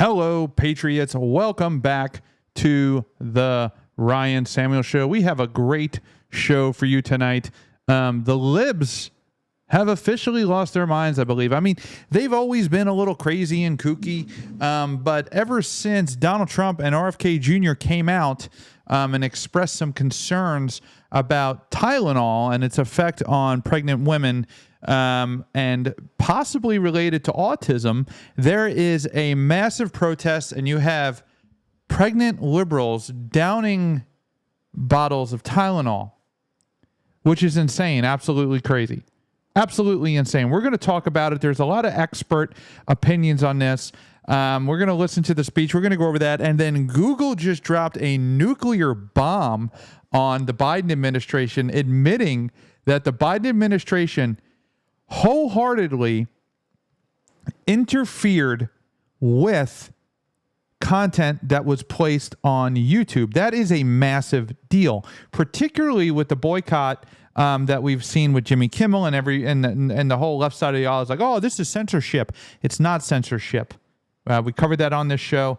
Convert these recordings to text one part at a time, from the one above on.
Hello, Patriots. Welcome back to the Ryan Samuel Show. We have a great show for you tonight. The libs have officially lost their minds, I believe. I mean, they've always been a little crazy and kooky, but ever since Donald Trump and RFK Jr. came out and expressed some concerns about Tylenol and its effect on pregnant women, and possibly related to autism, there is a massive protest, and you have pregnant liberals downing bottles of Tylenol, which is insane, absolutely crazy. Absolutely insane. We're going to talk about it. There's a lot of expert opinions on this. We're going to listen to the speech. We're going to go over that. And then Google just dropped a nuclear bomb on the Biden administration, admitting that the Biden administration wholeheartedly interfered with content that was placed on YouTube. That is a massive deal, particularly with the boycott that we've seen with Jimmy Kimmel and the whole left side of the aisle is like, oh, this is censorship. It's not censorship. We covered that on this show.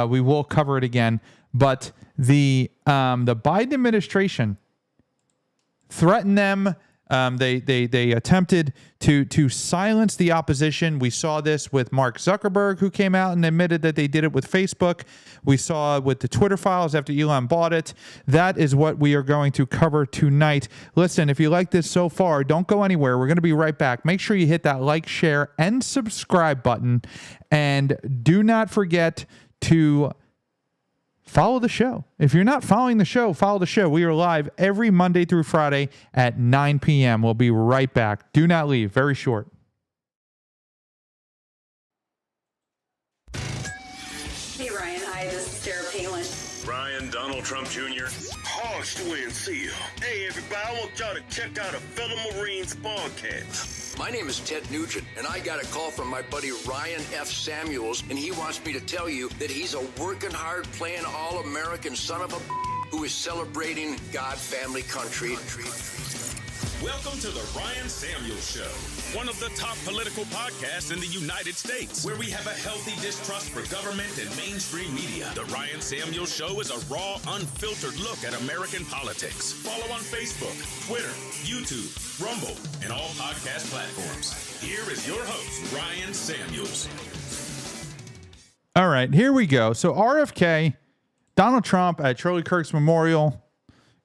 We will cover it again. But the Biden administration threatened them. They attempted to silence the opposition. We saw this with Mark Zuckerberg, who came out and admitted that they did it with Facebook. We saw it with the Twitter files after Elon bought it. That is what we are going to cover tonight. Listen, if you like this so far, don't go anywhere. We're going to be right back. Make sure you hit that like, share, and subscribe button. And do not forget to follow the show. If you're not following the show, follow the show. We are live every Monday through Friday at 9 p.m. We'll be right back. Do not leave. Very short. Hey, Ryan. Hi, this is Sarah Palin. Ryan, Donald Trump Jr. Harsh to win, see you. Hey, everybody, I want y'all to check out a fellow Marines podcast. My name is Ted Nugent, and I got a call from my buddy Ryan F. Samuels, and he wants me to tell you that he's a working hard, playing all-American son of a who is celebrating God, family, country. Welcome to the Ryan Samuel Show, one of the top political podcasts in the United States, where we have a healthy distrust for government and mainstream media. The Ryan Samuel Show is a raw, unfiltered look at American politics. Follow on Facebook, Twitter, YouTube, Rumble, and all podcast platforms. Here is your host, Ryan Samuels. All right, here we go. So RFK, Donald Trump at Charlie Kirk's memorial,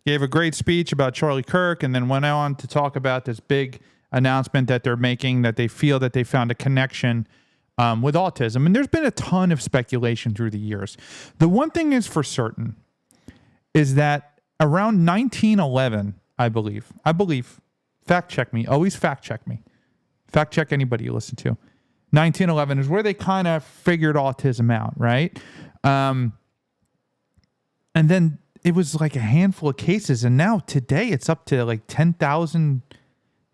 gave a great speech about Charlie Kirk and then went on to talk about this big announcement that they're making, that they feel that they found a connection with autism. And there's been a ton of speculation through the years. The one thing is for certain is that around 1911, I believe, fact check me, always fact check me, fact check anybody you listen to. 1911 is where they kind of figured autism out, right? And then it was like a handful of cases, and now today it's up to like 10,000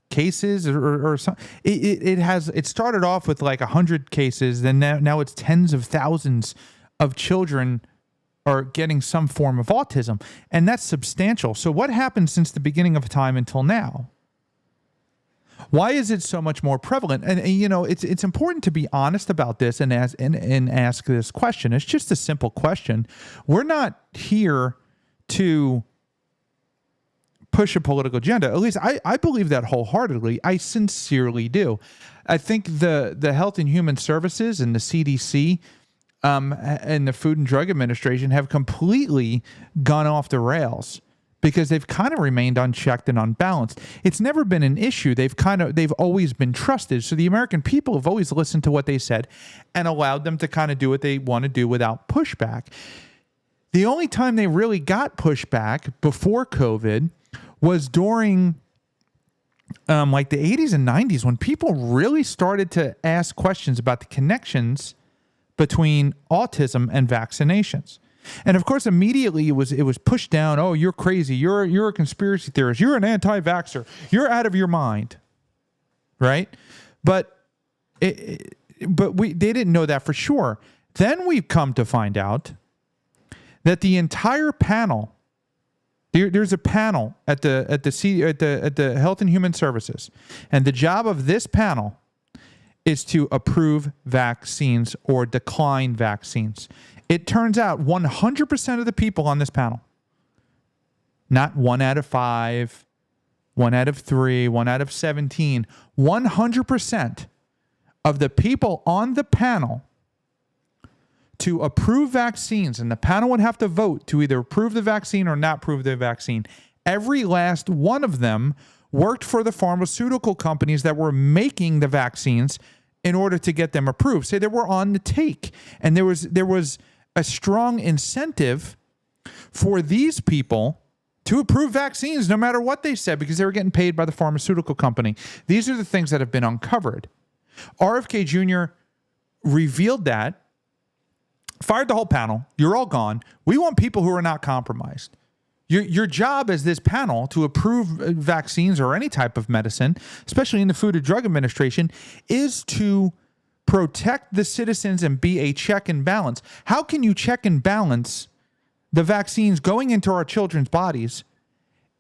cases or something. It started off with like 100 cases, then now it's tens of thousands of children are getting some form of autism, and that's substantial. So what happened since the beginning of time until now? Why is it so much more prevalent? And you know, it's important to be honest about this and ask this question. It's just a simple question. We're not here to push a political agenda. At least I believe that wholeheartedly. I sincerely do. I think the Health and Human Services and the CDC and the Food and Drug Administration have completely gone off the rails because they've kind of remained unchecked and unbalanced. It's never been an issue. They've always been trusted. So the American people have always listened to what they said and allowed them to kind of do what they want to do without pushback. The only time they really got pushback before COVID was during like the 80s and 90s, when people really started to ask questions about the connections between autism and vaccinations. And of course, immediately it was pushed down. Oh, you're crazy. You're a conspiracy theorist. You're an anti-vaxxer. You're out of your mind, right? But they didn't know that for sure. Then we've come to find out that the entire panel, there's a panel at the Health and Human Services, and the job of this panel is to approve vaccines or decline vaccines. It turns out 100% of the people on this panel, not 1 out of 5, 1 out of 3, 1 out of 17, 100% of the people on the panel to approve vaccines, and the panel would have to vote to either approve the vaccine or not approve the vaccine. Every last one of them worked for the pharmaceutical companies that were making the vaccines in order to get them approved. So they were on the take. And there was a strong incentive for these people to approve vaccines no matter what they said, because they were getting paid by the pharmaceutical company. These are the things that have been uncovered. RFK Jr. revealed that, fired the whole panel. You're all gone. We want people who are not compromised. Your job as this panel to approve vaccines or any type of medicine, especially in the Food and Drug Administration, is to protect the citizens and be a check and balance. How can you check and balance the vaccines going into our children's bodies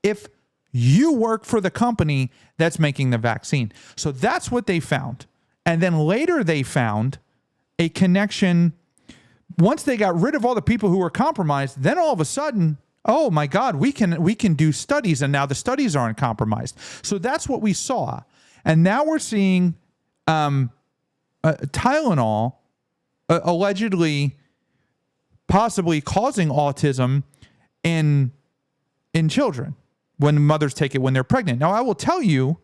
if you work for the company that's making the vaccine? So that's what they found. And then later they found a connection. Once they got rid of all the people who were compromised, then all of a sudden, oh my God, we can do studies, and now the studies aren't compromised. So that's what we saw. And now we're seeing Tylenol allegedly possibly causing autism in children when mothers take it when they're pregnant. Now, I will tell you,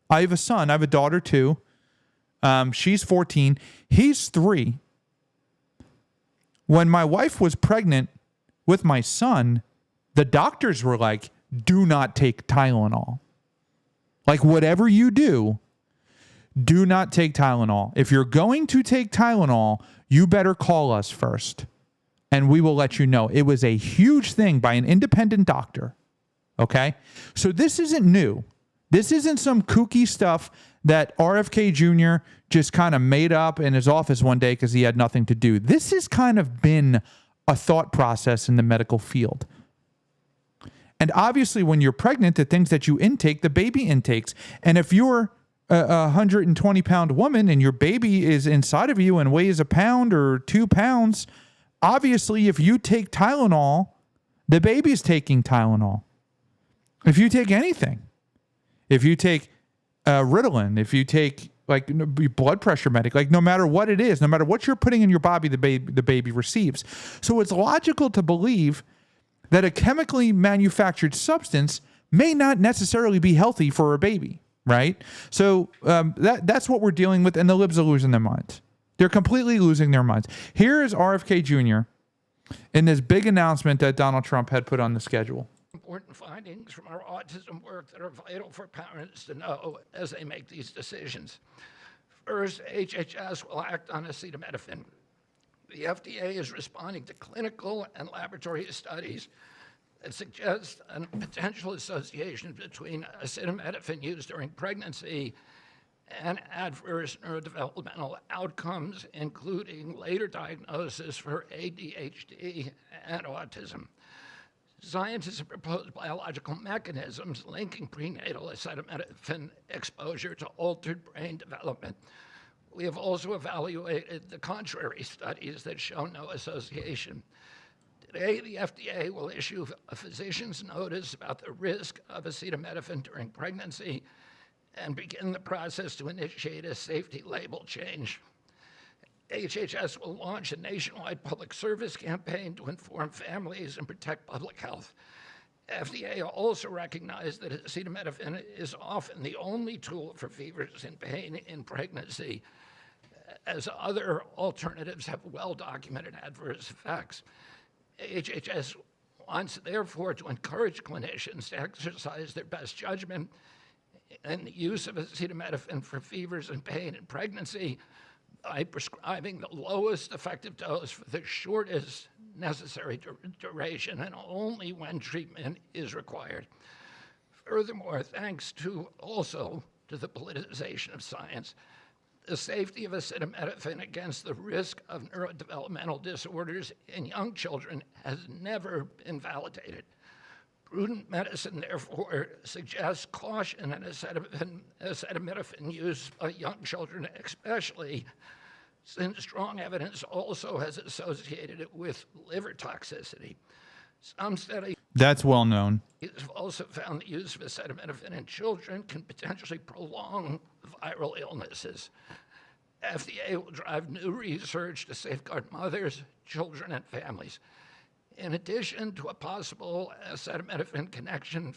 I have a son. I have a daughter too. She's 14. He's 3. When my wife was pregnant with my son, the doctors were like, do not take Tylenol. Like, whatever you do, do not take Tylenol. If you're going to take Tylenol, you better call us first, and we will let you know. It was a huge thing by an independent doctor. Okay? So this isn't new. This isn't some kooky stuff that RFK Jr. just kind of made up in his office one day because he had nothing to do. This has kind of been a thought process in the medical field. And obviously, when you're pregnant, the things that you intake, the baby intakes. And if you're a 120-pound woman and your baby is inside of you and weighs a pound or 2 pounds, obviously, if you take Tylenol, the baby's taking Tylenol. If you take anything, if you take Ritalin, if you take like blood pressure medic, like no matter what it is, no matter what you're putting in your body, the baby receives. So it's logical to believe that a chemically manufactured substance may not necessarily be healthy for a baby, right? So that's what we're dealing with, and the libs are losing their minds. They're completely losing their minds. Here is RFK Jr. in this big announcement that Donald Trump had put on the schedule. Important findings from our autism work that are vital for parents to know as they make these decisions. First, HHS will act on acetaminophen. The FDA is responding to clinical and laboratory studies that suggest a potential association between acetaminophen use during pregnancy and adverse neurodevelopmental outcomes, including later diagnosis for ADHD and autism. Scientists have proposed biological mechanisms linking prenatal acetaminophen exposure to altered brain development. We have also evaluated the contrary studies that show no association. Today, the FDA will issue a physician's notice about the risk of acetaminophen during pregnancy and begin the process to initiate a safety label change. HHS will launch a nationwide public service campaign to inform families and protect public health. FDA also recognized that acetaminophen is often the only tool for fevers and pain in pregnancy, as other alternatives have well-documented adverse effects. HHS wants, therefore, to encourage clinicians to exercise their best judgment in the use of acetaminophen for fevers and pain in pregnancy by prescribing the lowest effective dose for the shortest necessary duration and only when treatment is required. Furthermore, thanks to the politicization of science, the safety of acetaminophen against the risk of neurodevelopmental disorders in young children has never been validated. Prudent medicine, therefore, suggests caution in acetaminophen use by young children, especially since strong evidence also has associated it with liver toxicity. Some studies That's well known. have also found the use of acetaminophen in children can potentially prolong viral illnesses. FDA will drive new research to safeguard mothers, children, and families. In addition to a possible acetaminophen connection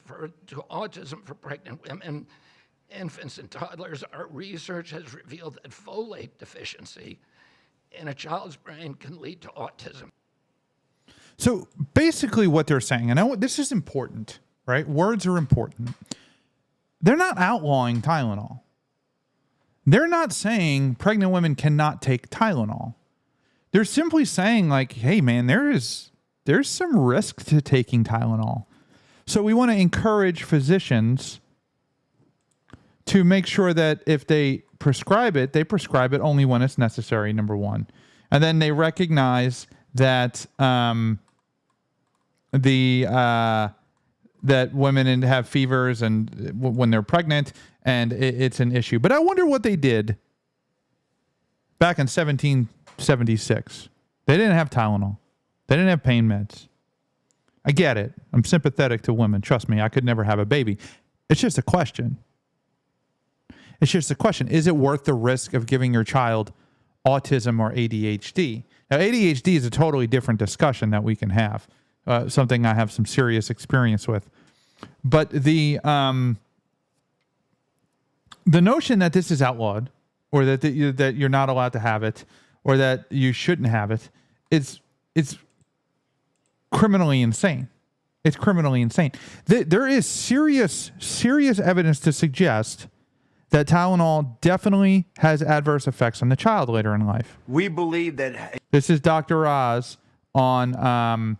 to autism for pregnant women, infants, and toddlers, our research has revealed that folate deficiency in a child's brain can lead to autism. So basically what they're saying, and this is important, right? Words are important. They're not outlawing Tylenol. They're not saying pregnant women cannot take Tylenol. They're simply saying like, hey man, there's some risk to taking Tylenol. So we want to encourage physicians to make sure that if they prescribe it only when it's necessary, number one. And then they recognize that that women have fevers and when they're pregnant, and it's an issue. But I wonder what they did back in 1776. They didn't have Tylenol. They didn't have pain meds. I get it. I'm sympathetic to women. Trust me, I could never have a baby. It's just a question. It's just a question. Is it worth the risk of giving your child autism or ADHD? Now, ADHD is a totally different discussion that we can have, something I have some serious experience with. But the notion that this is outlawed, or that you're not allowed to have it, or that you shouldn't have it, it's criminally insane. It's criminally insane. There is serious evidence to suggest that Tylenol definitely has adverse effects on the child later in life. We believe that. This is Dr. Oz on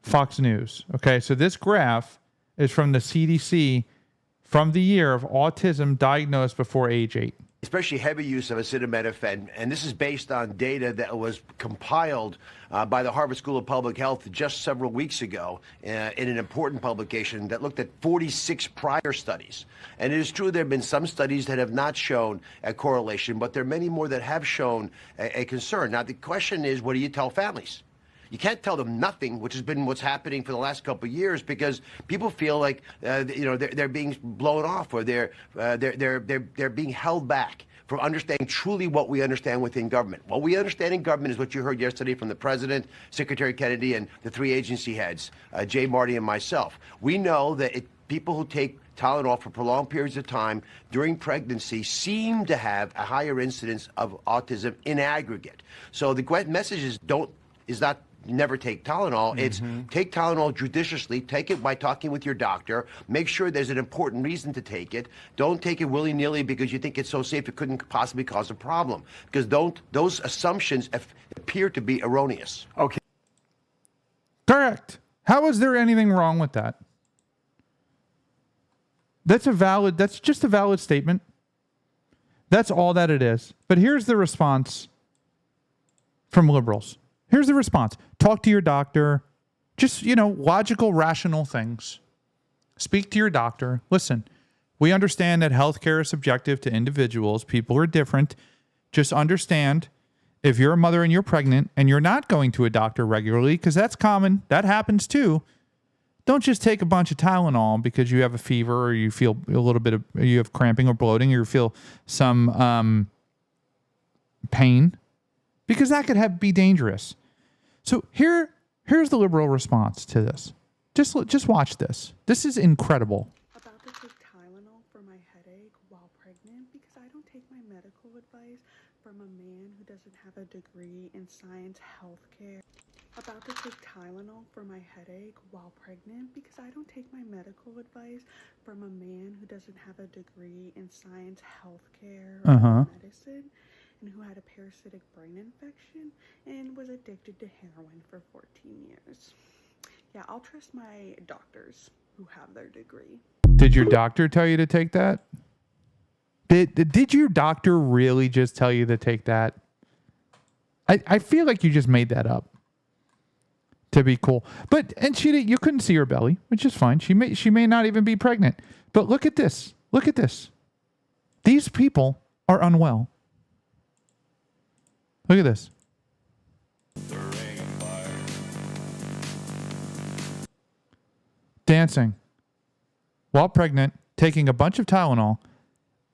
Fox News. Okay, so this graph is from the CDC from the year of autism diagnosed before age 8. Especially heavy use of acetaminophen, and this is based on data that was compiled by the Harvard School of Public Health just several weeks ago in an important publication that looked at 46 prior studies. And it is true there have been some studies that have not shown a correlation, but there are many more that have shown a concern. Now, the question is, what do you tell families? You can't tell them nothing, which has been what's happening for the last couple of years, because people feel like they're being blown off, or they're being held back from understanding truly what we understand within government. What we understand in government is what you heard yesterday from the President, Secretary Kennedy, and the 3 agency heads, Jay, Marty, and myself. We know that people who take Tylenol for prolonged periods of time during pregnancy seem to have a higher incidence of autism in aggregate. So the message is not never take Tylenol. It's take Tylenol judiciously. Take it by talking with your doctor. Make sure there's an important reason to take it. Don't take it willy-nilly because you think it's so safe it couldn't possibly cause a problem. Because those assumptions appear to be erroneous. Okay. Correct. How is there anything wrong with that? That's just a valid statement. That's all that it is. But here's the response from liberals. Here's the response. Talk to your doctor. Just, logical, rational things. Speak to your doctor. Listen, we understand that healthcare is subjective to individuals. People are different. Just understand, if you're a mother and you're pregnant and you're not going to a doctor regularly, because that's common, that happens too, don't just take a bunch of Tylenol because you have a fever, or you feel you have cramping or bloating, or you feel some pain, because that could be dangerous. So here's the liberal response to this. Just watch this. This is incredible. About to take Tylenol for my headache while pregnant because I don't take my medical advice from a man who doesn't have a degree in science healthcare. About to take Tylenol for my headache while pregnant because I don't take my medical advice from a man who doesn't have a degree in science healthcare or medicine, and who had a parasitic brain infection and was addicted to heroin for 14 years. Yeah, I'll trust my doctors who have their degree. Did your doctor tell you to take that? Did your doctor really just tell you to take that? I feel like you just made that up. to be cool. And you couldn't see her belly, which is fine. She may not even be pregnant. But look at this. Look at this. These people are unwell. Look at this. Dancing while pregnant, taking a bunch of Tylenol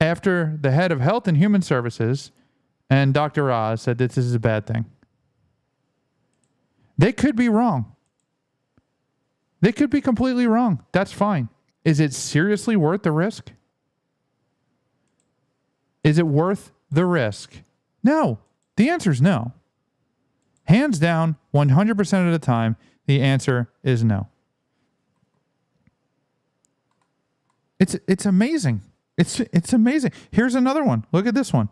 after the head of Health and Human Services and Dr. Oz said this is a bad thing. They could be wrong. They could be completely wrong. That's fine. Is it seriously worth the risk? Is it worth the risk? No. The answer is no. Hands down, 100% of the time, the answer is no. It's amazing. It's amazing. Here's another one. Look at this one.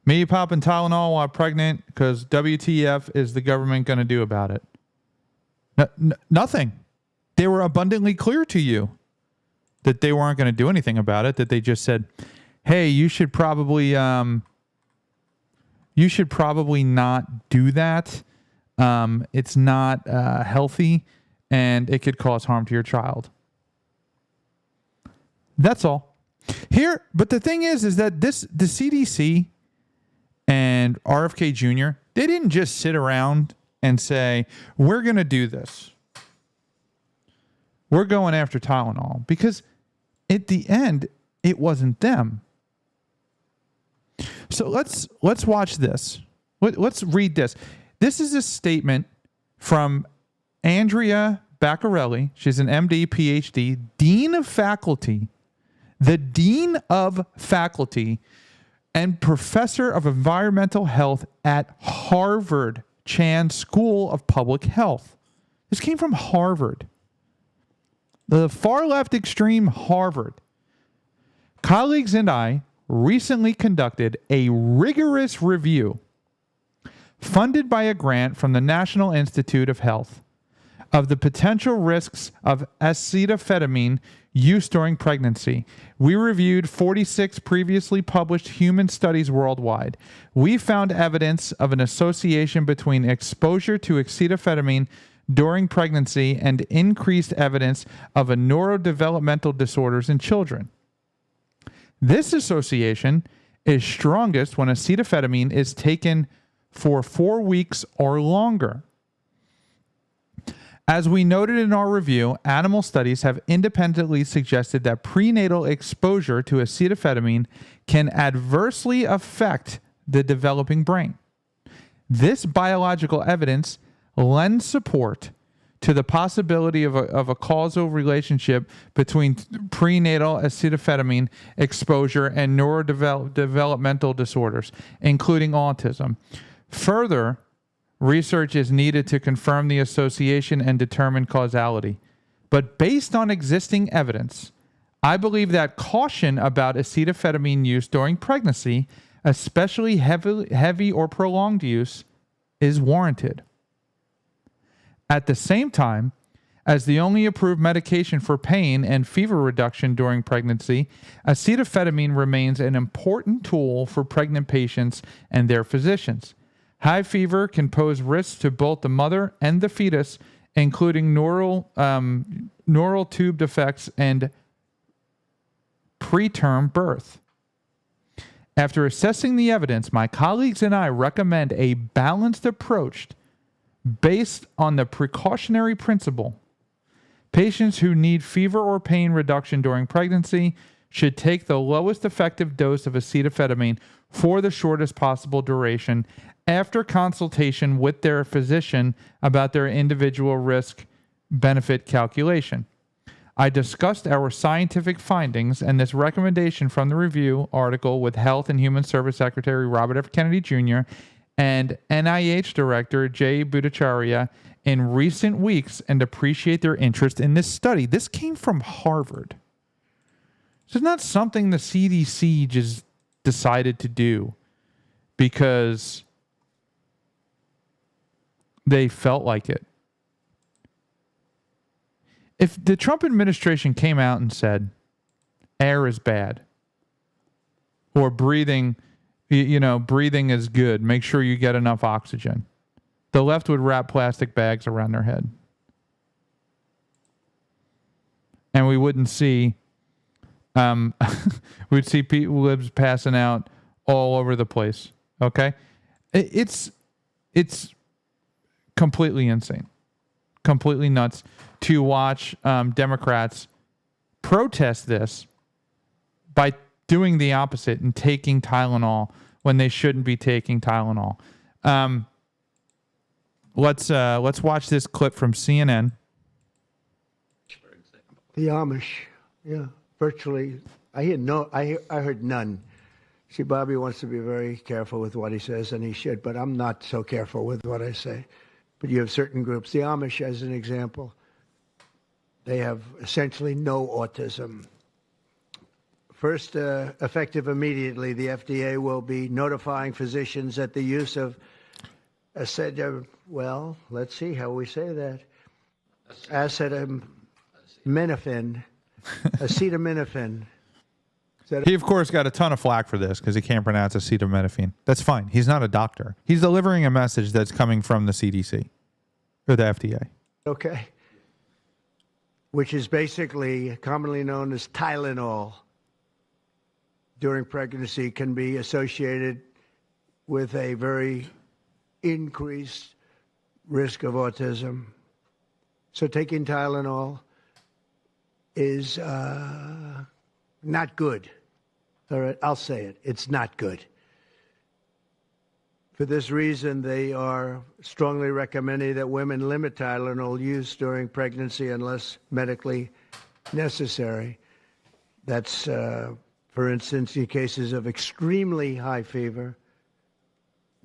Me popping Tylenol while pregnant because WTF is the government going to do about it? Nothing. They were abundantly clear to you that they weren't going to do anything about it, that they just said, hey, you should probably not do that. It's not healthy and it could cause harm to your child. That's all. But the thing is that the CDC and RFK Jr., they didn't just sit around and say, we're going to do this. We're going after Tylenol. Because at the end, it wasn't them. So let's watch this. Let's read this. This is a statement from Andrea Baccarelli. She's an MD, PhD, Dean of Faculty, the Dean of Faculty, and Professor of Environmental Health at Harvard Chan School of Public Health. This came from Harvard. The far left extreme Harvard. Colleagues and I recently conducted a rigorous review funded by a grant from the National Institute of Health of the potential risks of acetaminophen use during pregnancy. We reviewed 46 previously published human studies worldwide. We found evidence of an association between exposure to acetaminophen during pregnancy and increased evidence of a neurodevelopmental disorders in children. This association is strongest when acetaminophen is taken for 4 weeks or longer. As we noted in our review, animal studies have independently suggested that prenatal exposure to acetaminophen can adversely affect the developing brain. This biological evidence lends support to the possibility of a causal relationship between prenatal acetaminophen exposure and neurodevelopmental disorders, including autism. Further, research is needed to confirm the association and determine causality. But based on existing evidence, I believe that caution about acetaminophen use during pregnancy, especially heavy or prolonged use, is warranted. At the same time, as the only approved medication for pain and fever reduction during pregnancy, acetaminophen remains an important tool for pregnant patients and their physicians. High fever can pose risks to both the mother and the fetus, including neural tube defects and preterm birth. After assessing the evidence, my colleagues and I recommend a balanced approach based on the precautionary principle. Patients who need fever or pain reduction during pregnancy should take the lowest effective dose of acetaminophen for the shortest possible duration after consultation with their physician about their individual risk-benefit calculation. I discussed our scientific findings and this recommendation from the review article with Health and Human Service Secretary Robert F. Kennedy Jr. and NIH Director Jay Bhattacharya in recent weeks and appreciate their interest in this study. This came from Harvard. This is not something the CDC just decided to do because they felt like it. If the Trump administration came out and said air is bad or breathing breathing is good. Make sure you get enough oxygen. The left would wrap plastic bags around their head. And we wouldn't see, we'd see libs passing out all over the place. Okay? It's completely insane. Completely nuts to watch Democrats protest this by doing the opposite and taking Tylenol when they shouldn't be taking Tylenol. Let's watch this clip from CNN. The Amish, yeah, virtually. I heard none. See, Bobby wants to be very careful with what he says, and he should, but I'm not so careful with what I say. But you have certain groups. The Amish, as an example, they have essentially no autism. First, effective immediately, the FDA will be notifying physicians that the use of acetaminophen, acetaminophen. He, of course, got a ton of flack for this because he can't pronounce acetaminophen. That's fine. He's not a doctor. He's delivering a message that's coming from the CDC or the FDA. Okay. Which is basically commonly known as Tylenol. During pregnancy can be associated with a very increased risk of autism. So taking Tylenol is not good. All right, I'll say it. It's not good. For this reason, they are strongly recommending that women limit Tylenol use during pregnancy unless medically necessary. That's, for instance, in cases of extremely high fever,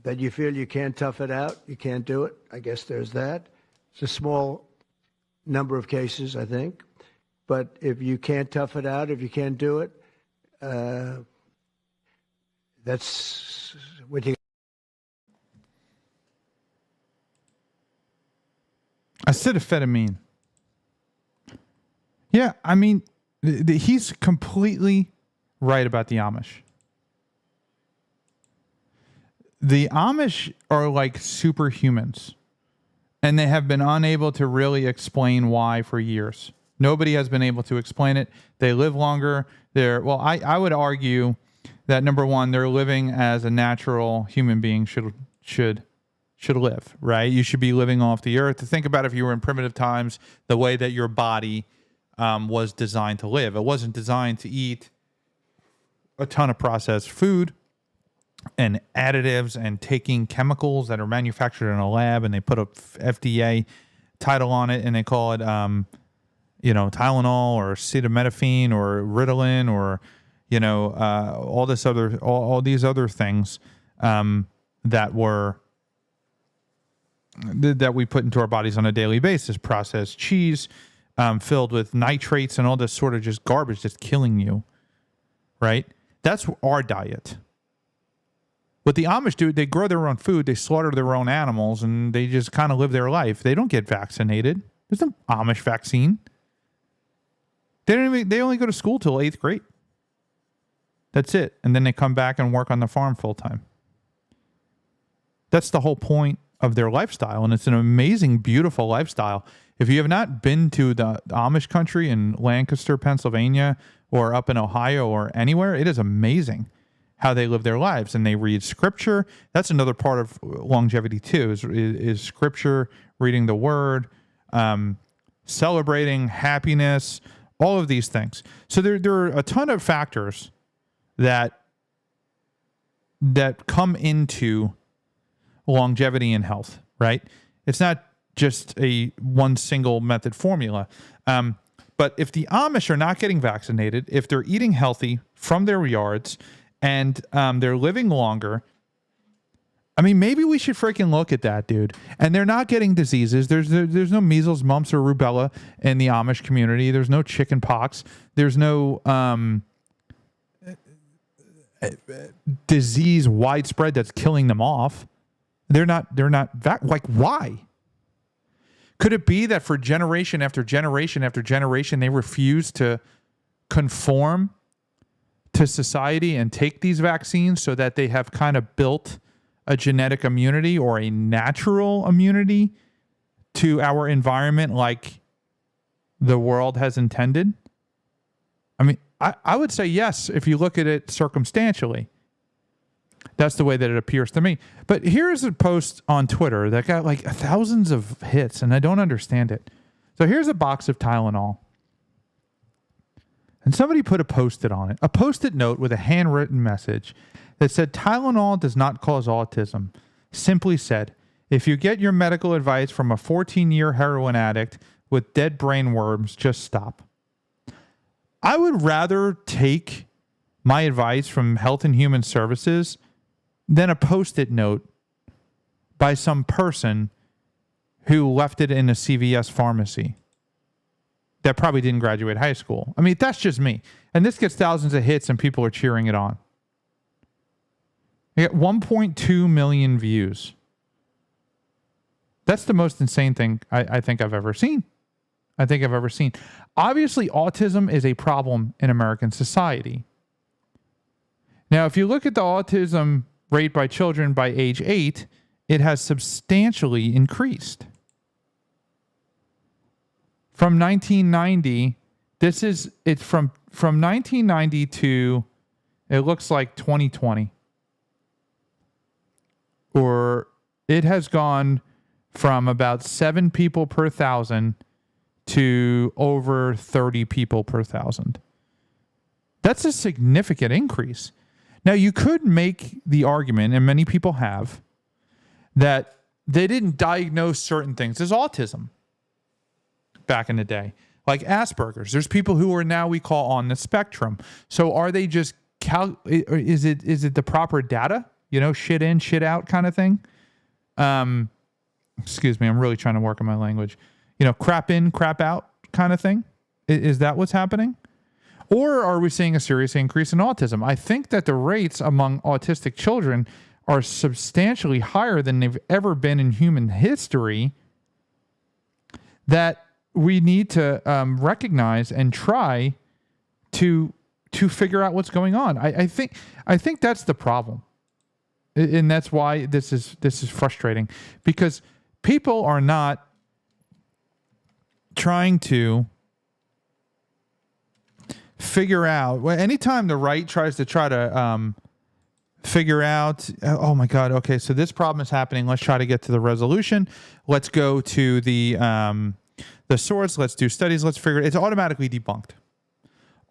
that you feel you can't tough it out, you can't do it. I guess there's that. It's a small number of cases, I think. But if you can't tough it out, if you can't do it, that's what you... Acetaminophen. Yeah, I mean, he's completely right about the Amish. The Amish are like superhumans, and they have been unable to really explain why for years. Nobody has been able to explain it. They live longer. I would argue that, number one, they're living as a natural human being should live, right? You should be living off the earth. To think about if you were in primitive times, the way that your body was designed to live. It wasn't designed to eat a ton of processed food and additives and taking chemicals that are manufactured in a lab, and they put a FDA title on it and they call it Tylenol or acetaminophen or Ritalin or all these other things that we put into our bodies on a daily basis. Processed cheese filled with nitrates and all this sort of just garbage that's killing you, right? That's our diet. What the Amish do, they grow their own food, they slaughter their own animals, and they just kind of live their life. They don't get vaccinated. There's no Amish vaccine. They only go to school till 8th grade. That's it. And then they come back and work on the farm full time. That's the whole point of their lifestyle. And it's an amazing, beautiful lifestyle. If you have not been to the Amish country in Lancaster, Pennsylvania, or up in Ohio or anywhere, it is amazing how they live their lives. And they read scripture. That's another part of longevity too, is scripture, reading the word, celebrating happiness, all of these things. So there are a ton of factors that come into longevity and health, right? It's not just a one single method formula. But if the Amish are not getting vaccinated, if they're eating healthy from their yards and they're living longer, I mean, maybe we should freaking look at that, dude. And they're not getting diseases. There's no measles, mumps, or rubella in the Amish community. There's no chicken pox. There's no disease widespread that's killing them off. They're not like, why? Could it be that for generation after generation after generation, they refuse to conform to society and take these vaccines so that they have kind of built a genetic immunity or a natural immunity to our environment like the world has intended? I mean, I would say yes if you look at it circumstantially. That's the way that it appears to me. But here's a post on Twitter that got like thousands of hits, and I don't understand it. So here's a box of Tylenol. And somebody put a Post-it on it, a Post-it note with a handwritten message that said, Tylenol does not cause autism. Simply said, if you get your medical advice from a 14-year heroin addict with dead brain worms, just stop. I would rather take my advice from Health and Human Services than a Post-it note by some person who left it in a CVS pharmacy that probably didn't graduate high school. I mean, that's just me. And this gets thousands of hits and people are cheering it on. I got 1.2 million views. That's the most insane thing I think I've ever seen. Obviously, autism is a problem in American society. Now, if you look at the autism rate by children by age 8, it has substantially increased. From 1990, it's from 1990 to, it looks like 2020. Or it has gone from about 7 people per 1,000 to over 30 people per 1,000. That's a significant increase. Now, you could make the argument, and many people have, that they didn't diagnose certain things as autism back in the day, like Asperger's. There's people who are now we call on the spectrum. So are they just, is it the proper data? You know, shit in, shit out kind of thing? Excuse me, I'm really trying to work on my language. You know, crap in, crap out kind of thing? Is that what's happening? Or are we seeing a serious increase in autism? I think that the rates among autistic children are substantially higher than they've ever been in human history, that we need to recognize and try to figure out what's going on. I think that's the problem. And that's why this is frustrating, because people are not trying to figure out. Well, anytime the right tries to figure out, oh my God, okay, so this problem is happening. Let's try to get to the resolution. Let's go to the source. Let's do studies. Let's figure it. It's automatically debunked.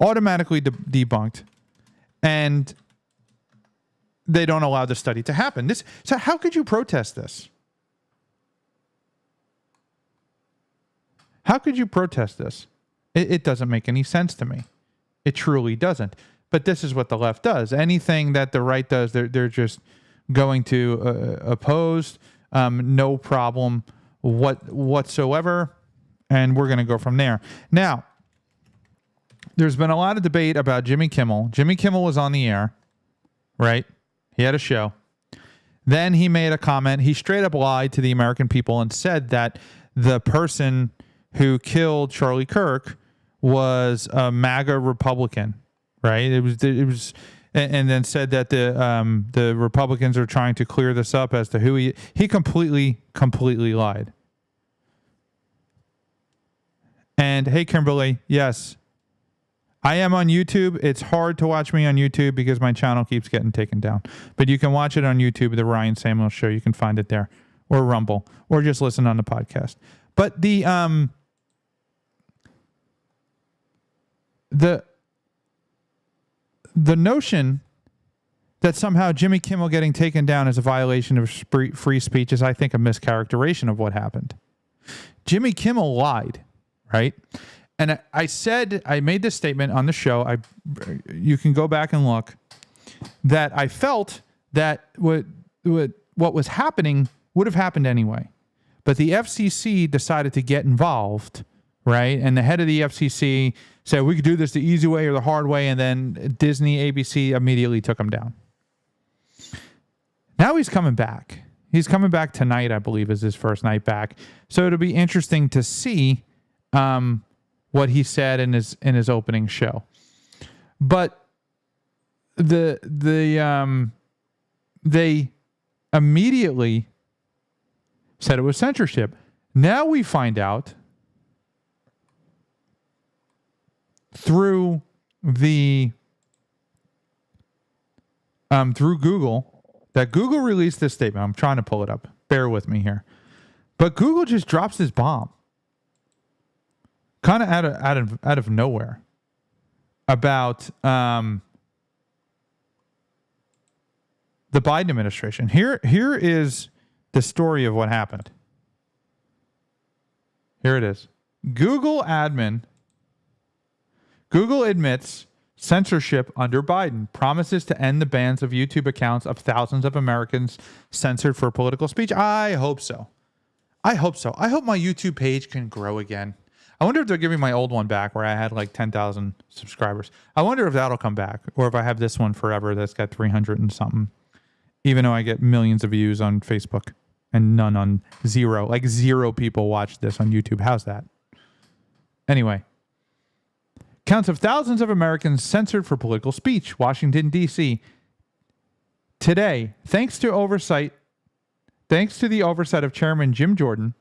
Debunked, and they don't allow the study to happen. So how could you protest this? How could you protest this? It doesn't make any sense to me. It truly doesn't. But this is what the left does. Anything that the right does, they're just going to oppose. No problem whatsoever. And we're going to go from there. Now, there's been a lot of debate about Jimmy Kimmel. Jimmy Kimmel was on the air, right? He had a show. Then he made a comment. He straight up lied to the American people and said that the person who killed Charlie Kirk was a MAGA Republican, right? It was, and then said that the Republicans are trying to clear this up as to who he completely lied. And hey, Kimberly, yes, I am on YouTube. It's hard to watch me on YouTube because my channel keeps getting taken down. But you can watch it on YouTube, The Ryan Samuels Show. You can find it there, or Rumble, or just listen on the podcast. But the notion that somehow Jimmy Kimmel getting taken down is a violation of free speech is, I think, a mischaracterization of what happened. Jimmy Kimmel lied, right? And I made this statement on the show. You can go back and look, that I felt that what was happening would have happened anyway. But the FCC decided to get involved, right? And the head of the FCC said, we could do this the easy way or the hard way. And then Disney, ABC immediately took him down. Now he's coming back. He's coming back tonight, I believe, is his first night back. So it'll be interesting to see what he said in his opening show. But they immediately said it was censorship. Now we find out through Google that Google released this statement. I'm trying to pull it up. Bear with me here. But Google just drops this bomb, kind of out of nowhere, about the Biden administration. Here is the story of what happened. Here it is. Google admits censorship under Biden, promises to end the bans of YouTube accounts of thousands of Americans censored for political speech. I hope so. I hope my YouTube page can grow again. I wonder if they're giving my old one back where I had like 10,000 subscribers. I wonder if that'll come back, or if I have this one forever that's got 300 and something, even though I get millions of views on Facebook and none on zero. Like 0 people watch this on YouTube. How's that? Anyway. Counts of thousands of Americans censored for political speech. Washington, D.C. Today, thanks to the oversight of Chairman Jim Jordan,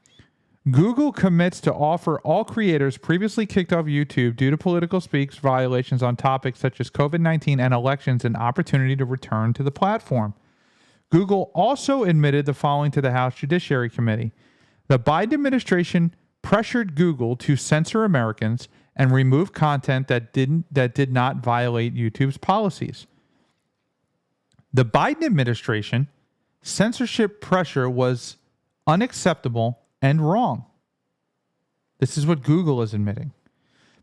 Google commits to offer all creators previously kicked off YouTube due to political speech violations on topics such as COVID-19 and elections an opportunity to return to the platform. Google also admitted the following to the House Judiciary Committee. The Biden administration pressured Google to censor Americans and remove content that did not violate YouTube's policies. The Biden administration censorship pressure was unacceptable and wrong. This is what Google is admitting.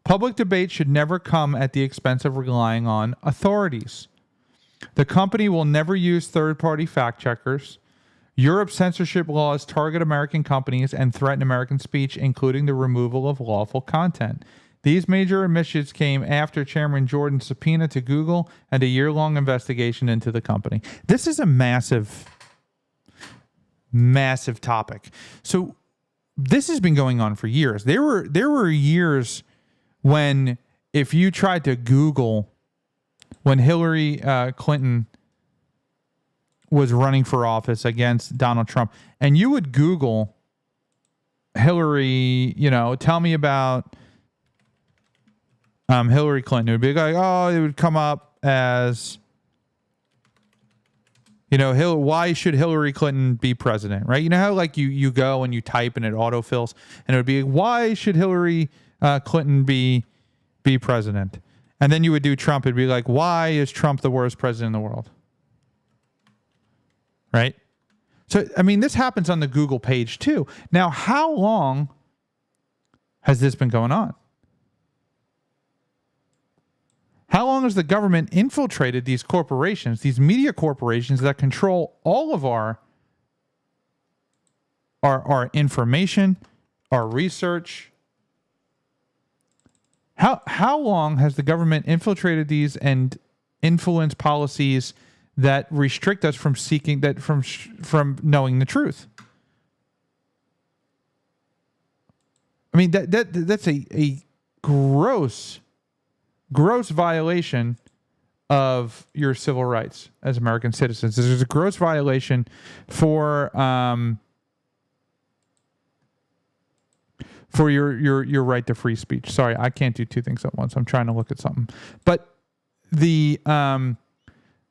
Public debate should never come at the expense of relying on authorities. The company will never use third-party fact checkers. Europe's censorship laws target American companies and threaten American speech, including the removal of lawful content. These major omissions came after Chairman Jordan's subpoena to Google and a year-long investigation into the company. This is a massive topic. So this has been going on for years. There were years when if you tried to Google when Hillary Clinton was running for office against Donald Trump, and you would Google Hillary, tell me about Hillary Clinton. It would be like, it would come up as, why should Hillary Clinton be president, right? You know how like you go and you type and it autofills, and it would be, why should Hillary Clinton be president? And then you would do Trump. It'd be like, why is Trump the worst president in the world? Right? So, this happens on the Google page too. Now, how long has this been going on? How long has the government infiltrated these corporations, these media corporations that control all of our information, our research? How long has the government infiltrated these and influenced policies that restrict us from seeking that from knowing the truth? That's a gross violation of your civil rights as American citizens. There's a gross violation for your right to free speech. Sorry, I can't do two things at once. I'm trying to look at something. But the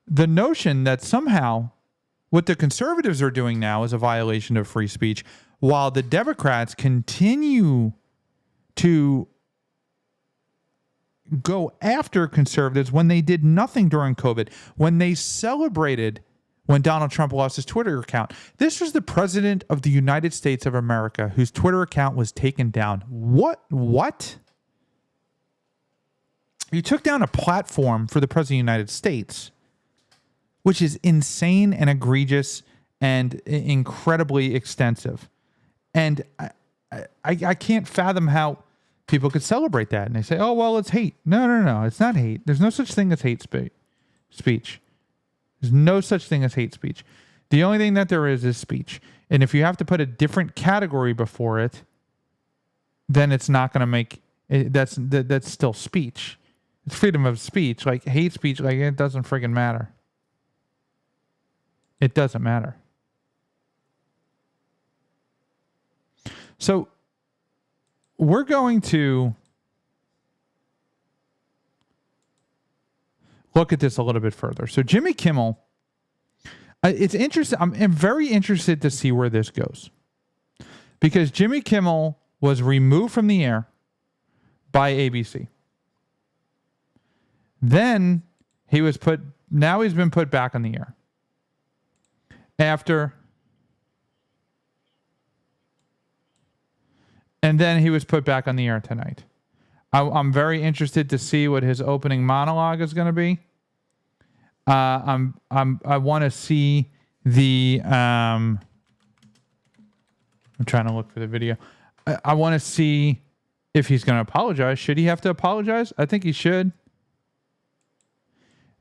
notion that somehow what the conservatives are doing now is a violation of free speech, while the Democrats continue to go after conservatives when they did nothing during COVID, when they celebrated when Donald Trump lost his Twitter account. This was the president of the United States of America whose Twitter account was taken down. What? You took down a platform for the president of the United States, which is insane and egregious and incredibly extensive. And I can't fathom how people could celebrate that. And they say, oh, well, it's hate. No. It's not hate. There's no such thing as hate speech. There's no such thing as hate speech. The only thing that there is speech. And if you have to put a different category before it, then it's not going to make it, that's still speech. It's freedom of speech. Like hate speech, like it doesn't friggin' matter. It doesn't matter. So we're going to look at this a little bit further. So Jimmy Kimmel, it's interesting. I'm very interested to see where this goes, because Jimmy Kimmel was removed from the air by ABC. Then now he's been put back on the air. And then he was put back on the air tonight. I'm very interested to see what his opening monologue is going to be. I want to see the. I'm trying to look for the video. I want to see if he's going to apologize. Should he have to apologize? I think he should.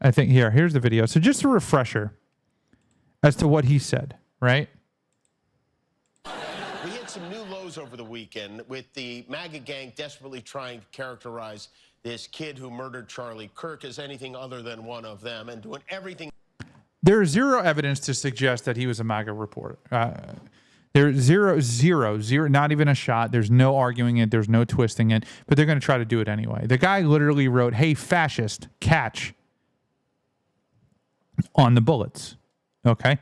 I think here's the video. So just a refresher as to what he said, right? We hit some new lows over the weekend with the MAGA gang desperately trying to characterize this kid who murdered Charlie Kirk as anything other than one of them and doing everything. There is zero evidence to suggest that he was a MAGA reporter. There's zero, not even a shot. There's no arguing it. There's no twisting it. But they're going to try to do it anyway. The guy literally wrote, "Hey, fascist, catch," on the bullets. Okay?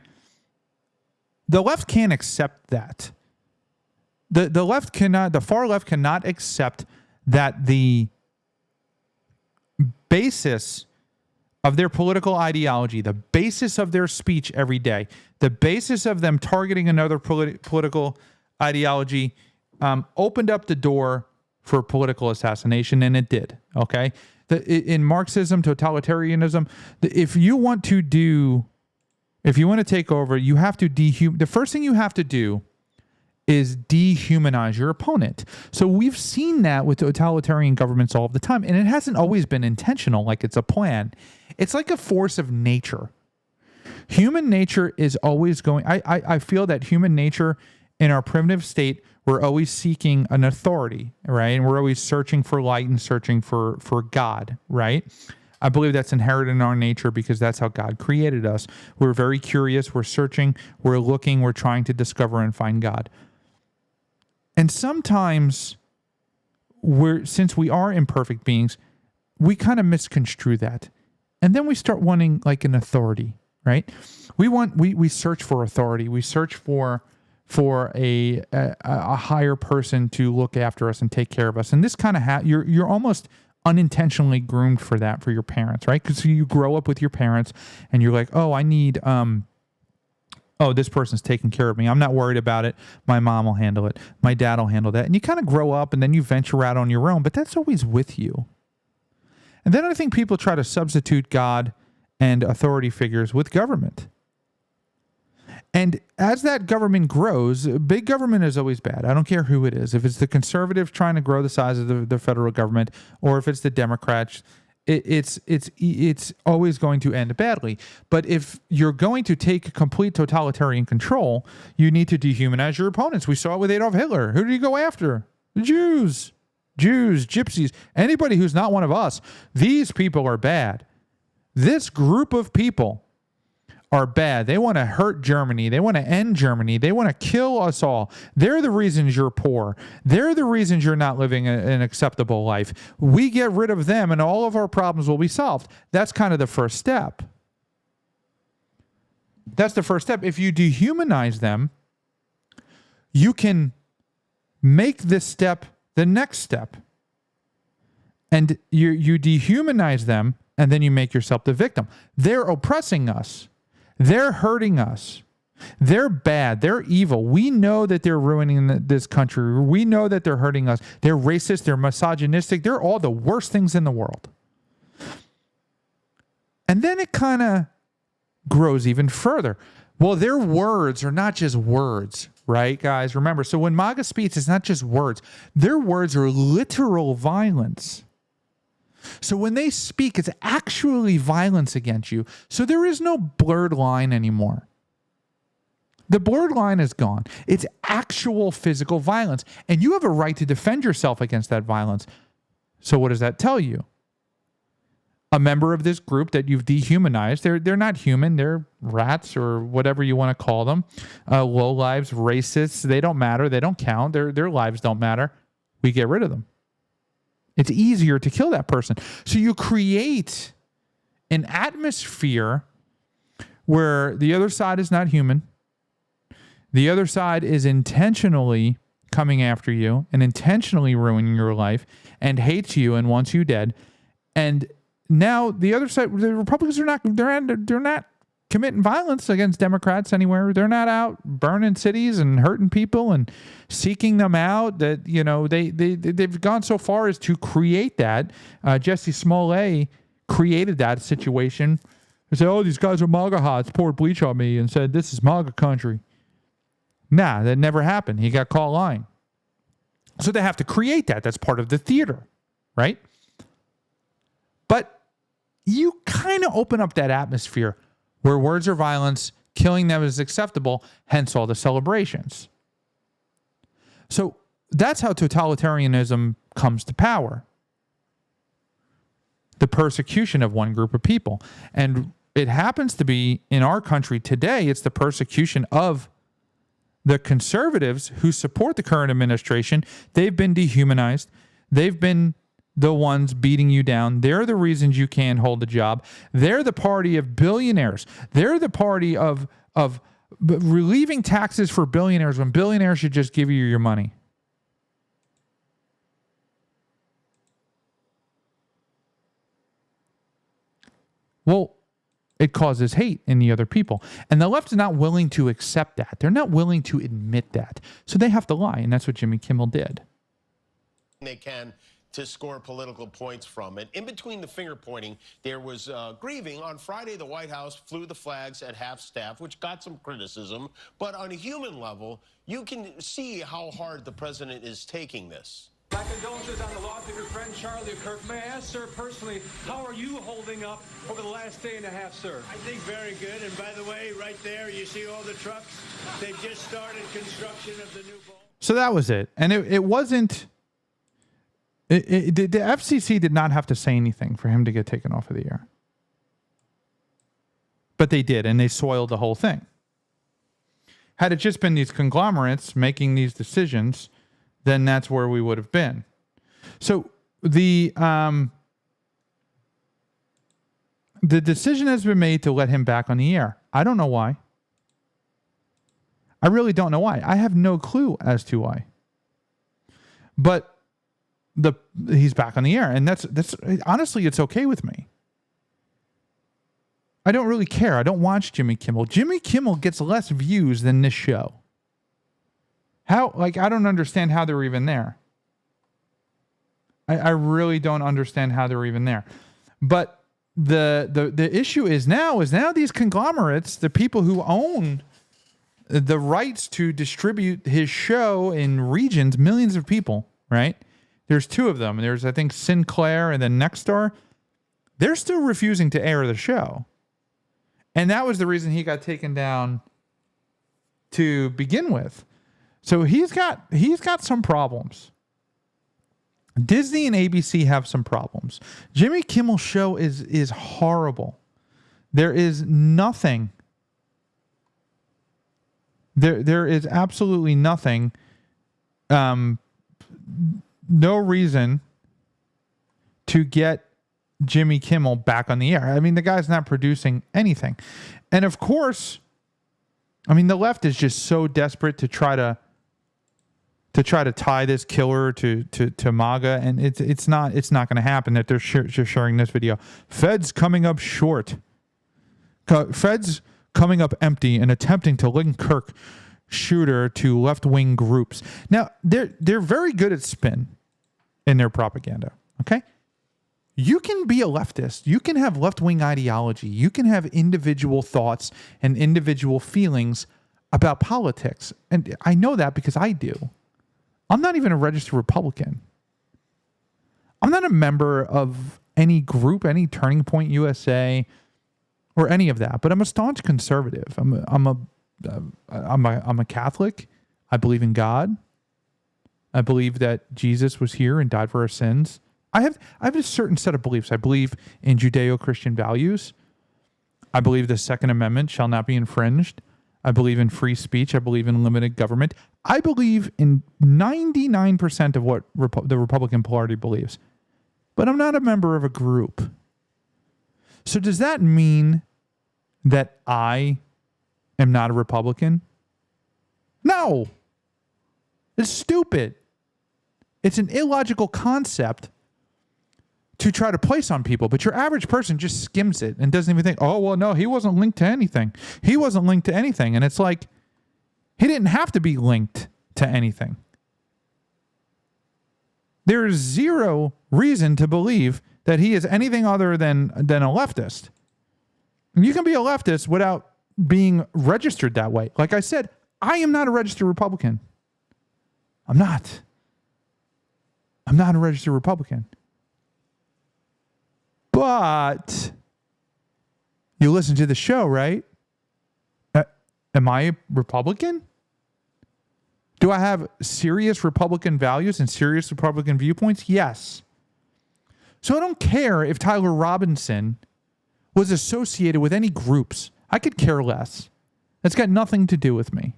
The left can't accept that. The far left cannot accept that the basis of their political ideology, the basis of their speech every day, the basis of them targeting another political ideology opened up the door for political assassination, and it did. Okay? In Marxism, totalitarianism, if you want to take over, you have to the first thing you have to do is dehumanize your opponent. So we've seen that with totalitarian governments all the time, and it hasn't always been intentional, like it's a plan. It's like a force of nature. Human nature is always going... I feel that human nature in our primitive state, we're always seeking an authority, right? And we're always searching for light and searching for God, right? I believe that's inherent in our nature because that's how God created us. We're very curious. We're searching. We're looking. We're trying to discover and find God. And sometimes, since we are imperfect beings, we kind of misconstrue that. And then we start wanting like an authority, right? We search for authority. We search for a higher person to look after us and take care of us. And this kind of you're almost unintentionally groomed for that for your parents, right? Because you grow up with your parents and you're like, oh, I need, this person's taking care of me. I'm not worried about it. My mom will handle it. My dad will handle that. And you kind of grow up and then you venture out on your own, but that's always with you. And then I think people try to substitute God and authority figures with government. And as that government grows, big government is always bad. I don't care who it is. If it's the conservatives trying to grow the size of the federal government, or if it's the Democrats, it's always going to end badly. But if you're going to take complete totalitarian control, you need to dehumanize your opponents. We saw it with Adolf Hitler. Who did he go after? The Jews, gypsies, anybody who's not one of us. These people are bad. This group of people are bad. They want to hurt Germany. They want to end Germany. They want to kill us all. They're the reasons you're poor. They're the reasons you're not living an acceptable life. We get rid of them and all of our problems will be solved. That's kind of the first step. That's the first step. If you dehumanize them, you can make this step the next step. And you dehumanize them, and then you make yourself the victim. They're oppressing us. They're hurting us. They're bad. They're evil. We know that they're ruining this country. We know that they're hurting us. They're racist. They're misogynistic. They're all the worst things in the world. And then it kind of grows even further. Well, their words are not just words, right, guys? Remember, so when MAGA speaks, it's not just words. Their words are literal violence. So when they speak, it's actually violence against you. So there is no blurred line anymore. The blurred line is gone. It's actual physical violence. And you have a right to defend yourself against that violence. So what does that tell you? a member of this group that you've dehumanized. They're not human. They're rats or whatever you want to call them. Low lives, racists. They don't matter. They don't count. Their lives don't matter. We get rid of them. It's easier to kill that person. So you create an atmosphere where the other side is not human. The other side is intentionally coming after you and intentionally ruining your life and hates you and wants you dead. And now the other side, the Republicans are not, they're not committing violence against Democrats anywhere. They're not out burning cities and hurting people and seeking them out. That, you know, they've gone so far as to create that. Jesse Smollett created that situation. They said, oh, these guys are MAGA hots, poured bleach on me and said, this is MAGA country. Nah, that never happened. He got caught lying. So they have to create that. That's part of the theater, right? But you kind of open up that atmosphere where words are violence, killing them is acceptable, hence all the celebrations. So that's how totalitarianism comes to power. The persecution of one group of people. And it happens to be, in our country today, it's the persecution of the conservatives who support the current administration. They've been dehumanized. They've been the ones beating you down. They're the reasons you can't hold a job. They're the party of billionaires. They're the party of relieving taxes for billionaires when billionaires should just give you your money. Well, it causes hate in the other people. And the left is not willing to accept that. They're not willing to admit that. So they have to lie, and that's what Jimmy Kimmel did. They can to score political points from it. In between the finger pointing, there was grieving. On Friday, the White House flew the flags at half-staff, which got some criticism. But on a human level, you can see how hard the president is taking this. My condolences on the loss of your friend Charlie Kirk. May I ask, sir, personally, how are you holding up over the last day and a half, sir? I think very good. And by the way, right there, you see all the trucks? They've just started construction of the new bowl. So that was it. And it wasn't... The FCC did not have to say anything for him to get taken off of the air. But they did, and they soiled the whole thing. Had it just been these conglomerates making these decisions, then that's where we would have been. So the decision has been made to let him back on the air. I don't know why. I really don't know why. I have no clue as to why. But he's back on the air, and that's honestly, it's okay with me. I don't really care. I don't watch Jimmy Kimmel. Jimmy Kimmel gets less views than this show. How, like, I don't understand how they're even there. I really don't understand how they're even there. But the issue is now these conglomerates, the people who own the rights to distribute his show in regions, millions of people, right? There's two of them. There's, I think, Sinclair and then Nexstar. They're still refusing to air the show. And that was the reason he got taken down to begin with. So he's got some problems. Disney and ABC have some problems. Jimmy Kimmel's show is horrible. There is nothing. There is absolutely nothing. No reason to get Jimmy Kimmel back on the air. I mean, the guy's not producing anything. And of course, I mean, the left is just so desperate to try to tie this killer to MAGA, and it's not going to happen. That they're sharing this video. Feds coming up short. Feds coming up empty and attempting to link Kirk shooter to left-wing groups. Now, they're very good at spin in their propaganda, okay? You can be a leftist. You can have left-wing ideology. You can have individual thoughts and individual feelings about politics. And I know that because I do. I'm not even a registered Republican. I'm not a member of any group, any Turning Point USA, or any of that. But I'm a staunch conservative. I'm a Catholic. I believe in God. I believe that Jesus was here and died for our sins I have a certain set of beliefs. I believe in Judeo-Christian values. I believe the Second Amendment shall not be infringed. I believe in free speech. I believe in limited government. I believe in 99% of what the Republican Party believes. But I'm not a member of a group. So does that mean that I am not a Republican? No. It's stupid. It's an illogical concept to try to place on people, but your average person just skims it and doesn't even think, oh, well, no, he wasn't linked to anything. He wasn't linked to anything. And it's like, he didn't have to be linked to anything. There is zero reason to believe that he is anything other than a leftist. And you can be a leftist without being registered that way. Like I said, I am not a registered Republican. I'm not a registered Republican. But you listen to the show, right? Am I a Republican? Do I have serious Republican values and serious Republican viewpoints? Yes. So I don't care if Tyler Robinson was associated with any groups. I could care less. It's got nothing to do with me.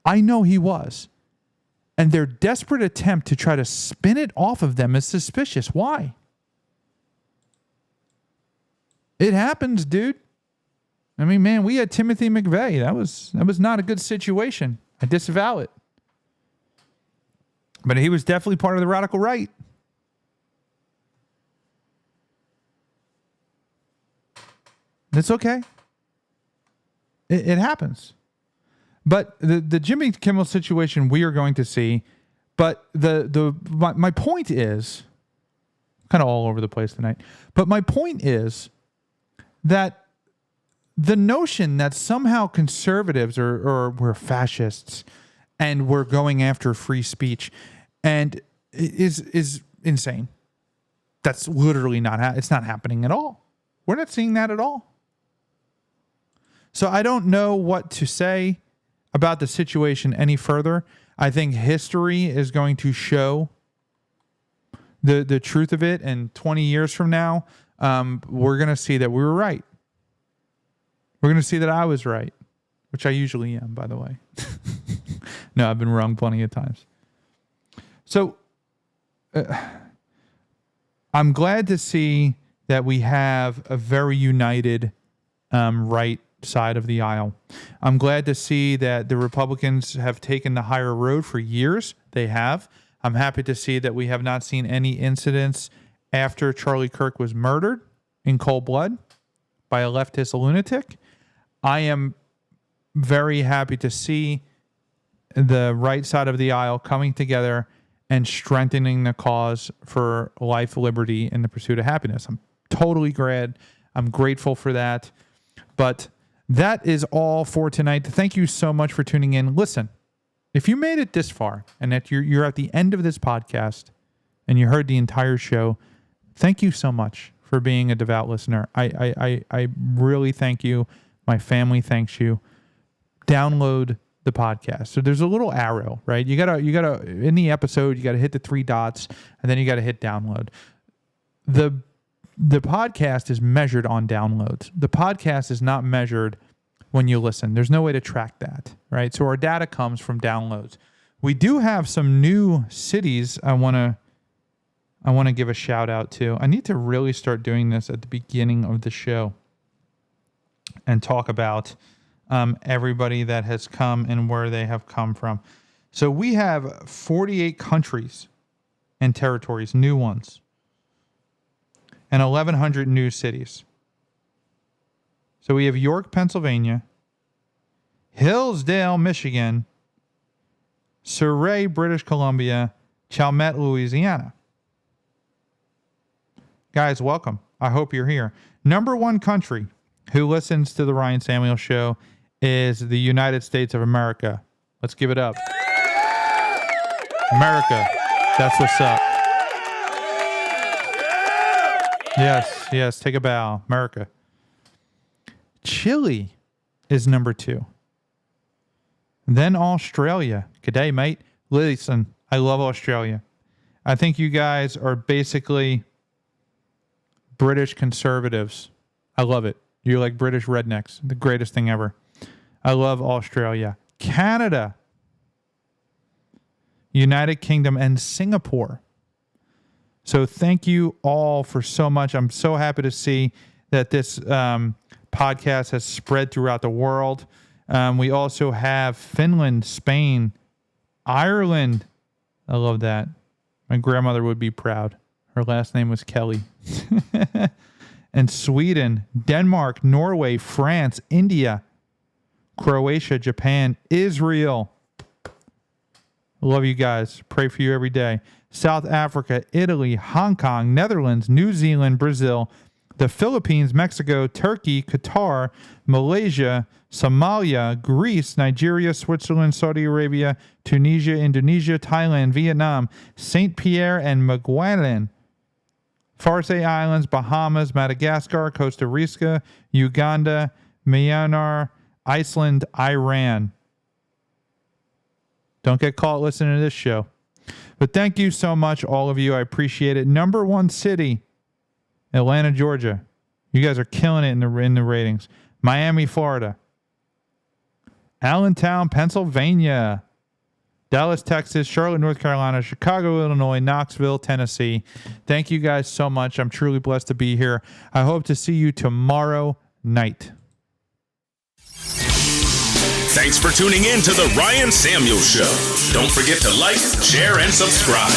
I know he was. And their desperate attempt to try to spin it off of them is suspicious. Why? It happens, dude. I mean, man, we had Timothy McVeigh. That was not a good situation. I disavow it. But he was definitely part of the radical right. It's okay. It happens. But the Jimmy Kimmel situation we are going to see. But my point is, kind of all over the place tonight. But my point is that the notion that somehow conservatives or we're fascists and we're going after free speech and is insane. That's literally it's not happening at all. We're not seeing that at all. So I don't know what to say about the situation any further. I think history is going to show the truth of it, and 20 years from now, we're going to see that we were right. We're going to see that I was right, which I usually am, by the way. No, I've been wrong plenty of times. So I'm glad to see that we have a very united right side of the aisle. I'm glad to see that the Republicans have taken the higher road for years. They have. I'm happy to see that we have not seen any incidents after Charlie Kirk was murdered in cold blood by a leftist lunatic. I am very happy to see the right side of the aisle coming together and strengthening the cause for life, liberty, and the pursuit of happiness. I'm totally glad. I'm grateful for that. But that is all for tonight. Thank you so much for tuning in. Listen, if you made it this far and that you're at the end of this podcast and you heard the entire show, thank you so much for being a devout listener. I really thank you. My family thanks you. Download the podcast. So there's a little arrow, right? You gotta in the episode, you gotta hit the 3 dots and then you gotta hit download. The podcast is measured on downloads. The podcast is not measured when you listen. There's no way to track that, right? So our data comes from downloads. We do have some new cities I want to give a shout out to. I need to really start doing this at the beginning of the show and talk about everybody that has come and where they have come from. So we have 48 countries and territories, new ones, and 1,100 new cities. So we have York, Pennsylvania, Hillsdale, Michigan, Surrey, British Columbia, Chalmette, Louisiana. Guys, welcome. I hope you're here. Number 1 country who listens to the Ryan Samuel Show is the United States of America. Let's give it up. America. That's what's up. Yes, take a bow. America. Chile is number 2. Then Australia. G'day, mate. Listen, I love Australia. I think you guys are basically British conservatives. I love it. You're like British rednecks. The greatest thing ever. I love Australia. Canada, United Kingdom, and Singapore. So thank you all for so much. I'm so happy to see that this podcast has spread throughout the world. We also have Finland, Spain, Ireland. I love that. My grandmother would be proud. Her last name was Kelly. And Sweden, Denmark, Norway, France, India, Croatia, Japan, Israel. Love you guys. Pray for you every day. South Africa, Italy, Hong Kong, Netherlands, New Zealand, Brazil, the Philippines, Mexico, Turkey, Qatar, Malaysia, Somalia, Greece, Nigeria, Switzerland, Saudi Arabia, Tunisia, Indonesia, Thailand, Vietnam, St. Pierre and Miquelon, Faroe Islands, Bahamas, Madagascar, Costa Rica, Uganda, Myanmar, Iceland, Iran. Don't get caught listening to this show. But thank you so much, all of you. I appreciate it. Number 1 city, Atlanta, Georgia. You guys are killing it in the ratings. Miami, Florida. Allentown, Pennsylvania. Dallas, Texas. Charlotte, North Carolina. Chicago, Illinois. Knoxville, Tennessee. Thank you guys so much. I'm truly blessed to be here. I hope to see you tomorrow night. Thanks for tuning in to The Ryan Samuels Show. Don't forget to like, share, and subscribe.